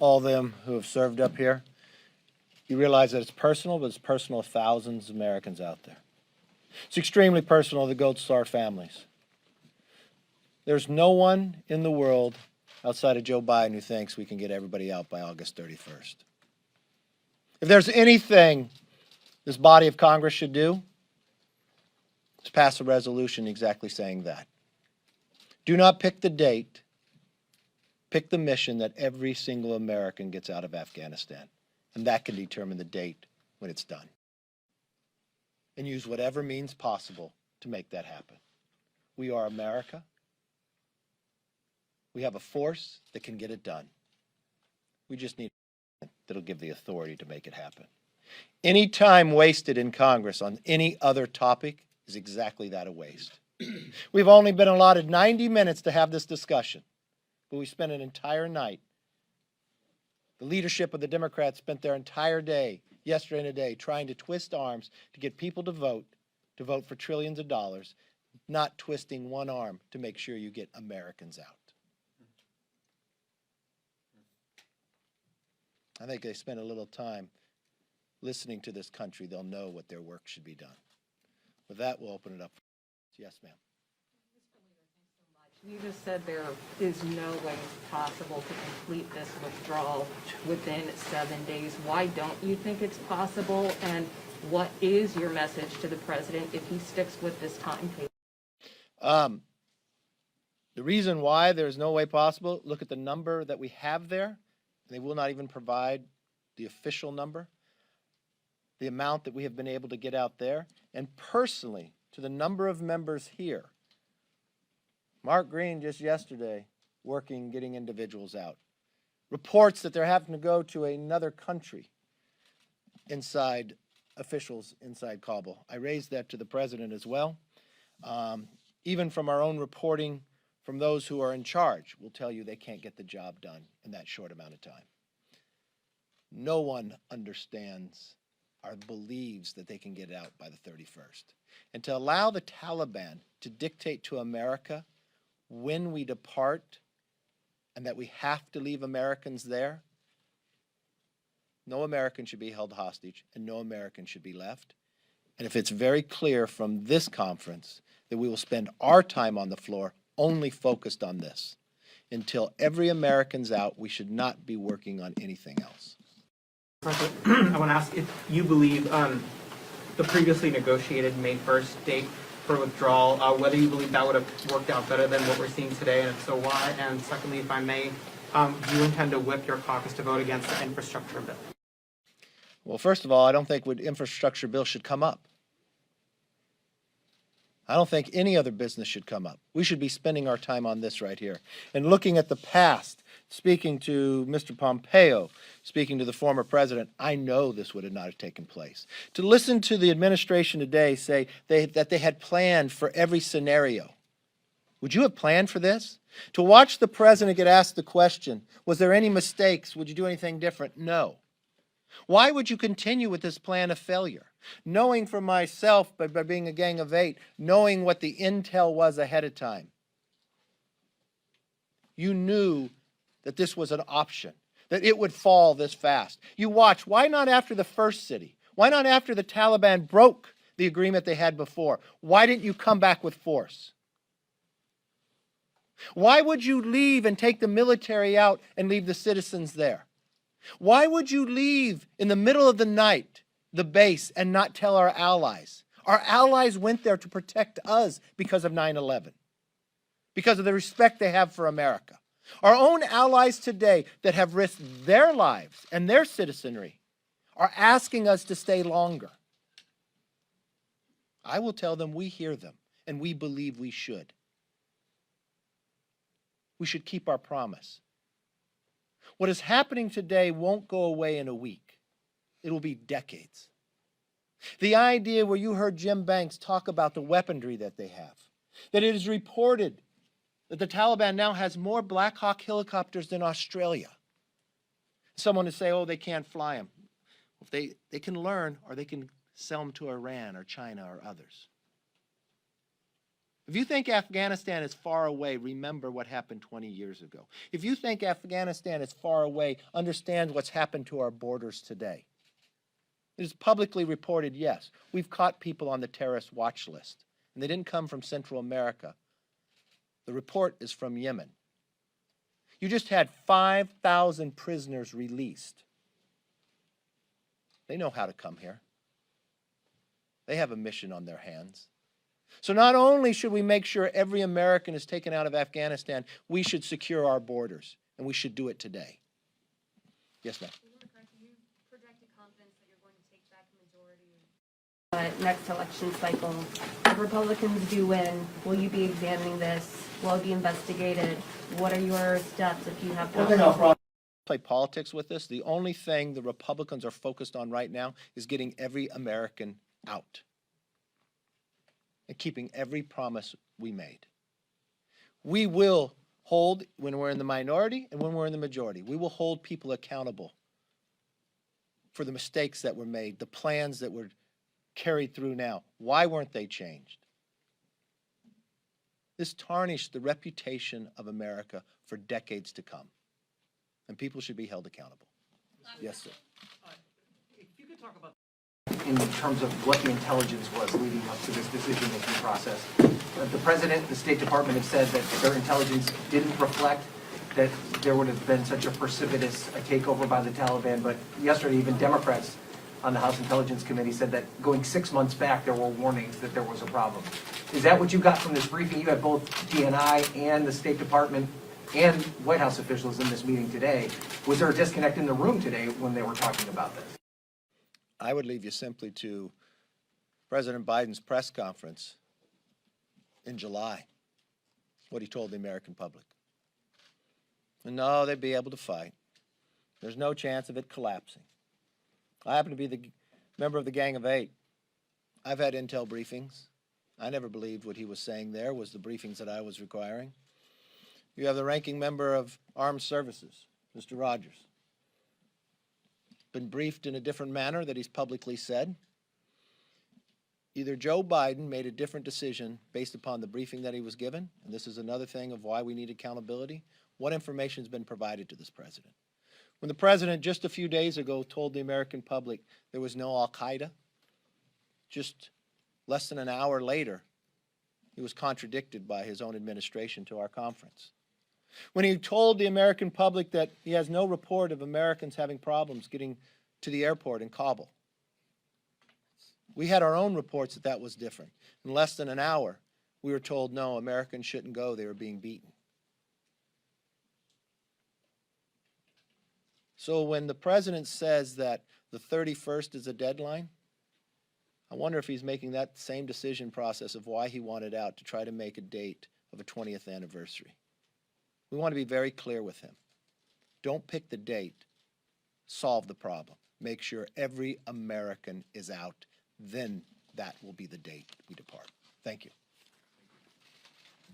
all them who have served up here, you realize that it's personal, but it's personal to thousands of Americans out there. It's extremely personal to the Gold Star families. There's no one in the world outside of Joe Biden who thinks we can get everybody out by August 31st. If there's anything this body of Congress should do, it's pass a resolution exactly saying that. Do not pick the date, pick the mission that every single American gets out of Afghanistan, and that can determine the date when it's done. And use whatever means possible to make that happen. We are America. We have a force that can get it done. We just need that'll give the authority to make it happen. Any time wasted in Congress on any other topic is exactly that, a waste. We've only been allotted 90 minutes to have this discussion, but we spent an entire night. The leadership of the Democrats spent their entire day, yesterday and today, trying to twist arms to get people to vote for trillions of dollars, not twisting one arm to make sure you get Americans out. I think they spend a little time listening to this country, they'll know what their work should be done. With that, we'll open it up. Yes, ma'am. You just said there is no way possible to complete this withdrawal within 7 days. Why don't you think it's possible? And what is your message to the president if he sticks with this timetable? The reason why there's no way possible, look at the number that we have there. They will not even provide the official number, the amount that we have been able to get out there. And personally, to the number of members here, Mark Green just yesterday working, getting individuals out. Reports that they're having to go to another country inside officials inside Kabul. I raised that to the president as well. Even from our own reporting from those who are in charge will tell you they can't get the job done in that short amount of time. No one understands or believes that they can get it out by the 31st. And to allow the Taliban to dictate to America when we depart and that we have to leave Americans there, no American should be held hostage and no American should be left. And if it's very clear from this conference that we will spend our time on the floor only focused on this, until every American's out, we should not be working on anything else. I want to ask if you believe the previously negotiated May 1st date for withdrawal, whether you believe that would have worked out better than what we're seeing today, and if so, why? And secondly, if I may, do you intend to whip your caucus to vote against the infrastructure bill? Well, first of all, I don't think the infrastructure bill should come up. I don't think any other business should come up. We should be spending our time on this right here. And looking at the past, speaking to Mr. Pompeo, speaking to the former president, I know this would have not have taken place. To listen to the administration today say that they had planned for every scenario. Would you have planned for this? To watch the president get asked the question, was there any mistakes? Would you do anything different? No. Why would you continue with this plan of failure? Knowing for myself, by being a gang of 8, knowing what the intel was ahead of time, you knew that this was an option, that it would fall this fast. You watch, why not after the first city? Why not after the Taliban broke the agreement they had before? Why didn't you come back with force? Why would you leave and take the military out and leave the citizens there? Why would you leave in the middle of the night the base and not tell our allies? Our allies went there to protect us because of 9/11, because of the respect they have for America. Our own allies today that have risked their lives and their citizenry are asking us to stay longer. I will tell them we hear them and we believe we should. We should keep our promise. What is happening today won't go away in a week. It will be decades. The idea where you heard Jim Banks talk about the weaponry that they have, that it is reported that the Taliban now has more Black Hawk helicopters than Australia. Someone to say, oh, they can't fly them. If they can learn, or they can sell them to Iran or China or others. If you think Afghanistan is far away, remember what happened 20 years ago. If you think Afghanistan is far away, understand what's happened to our borders today. It is publicly reported, yes, we've caught people on the terrorist watch list, and they didn't come from Central America. The report is from Yemen. You just had 5,000 prisoners released. They know how to come here. They have a mission on their hands. So not only should we make sure every American is taken out of Afghanistan, we should secure our borders, and we should do it today. Yes, ma'am. You projected confidence that you're going to take back the majority. Next election cycle, if Republicans do win, will you be examining this? Will it be investigated? What are your steps if you have to? Play politics with this. The only thing the Republicans are focused on right now is getting every American out and keeping every promise we made. We will hold, when we're in the minority and when we're in the majority, we will hold people accountable for the mistakes that were made, the plans that were carried through now. Why weren't they changed? This tarnished the reputation of America for decades to come, and people should be held accountable. Yes, sir. If you could talk about in terms of what the intelligence was leading up to this decision-making process. The President, the State Department have said that their intelligence didn't reflect that there would have been such a precipitous takeover by the Taliban, but yesterday even Democrats on the House Intelligence Committee said that going 6 months back there were warnings that there was a problem. Is that what you got from this briefing? You had both DNI and the State Department and White House officials in this meeting today. Was there a disconnect in the room today when they were talking about this? I would leave you simply to President Biden's press conference in July, what he told the American public. And no, they'd be able to fight. There's no chance of it collapsing. I happen to be the member of the Gang of Eight. I've had intel briefings. I never believed what he was saying there was the briefings that I was requiring. You have the ranking member of Armed Services, Mr. Rogers. Been briefed in a different manner that he's publicly said. Either Joe Biden made a different decision based upon the briefing that he was given, and this is another thing of why we need accountability. What information has been provided to this president? When the president just a few days ago told the American public there was no Al-Qaeda, just less than an hour later, he was contradicted by his own administration to our conference. When he told the American public that he has no report of Americans having problems getting to the airport in Kabul. We had our own reports that that was different. In less than an hour, we were told, no, Americans shouldn't go, they were being beaten. So when the president says that the 31st is a deadline, I wonder if he's making that same decision process of why he wanted out to try to make a date of a 20th anniversary. We want to be very clear with him. Don't pick the date. Solve the problem. Make sure every American is out. Then that will be the date we depart. Thank you.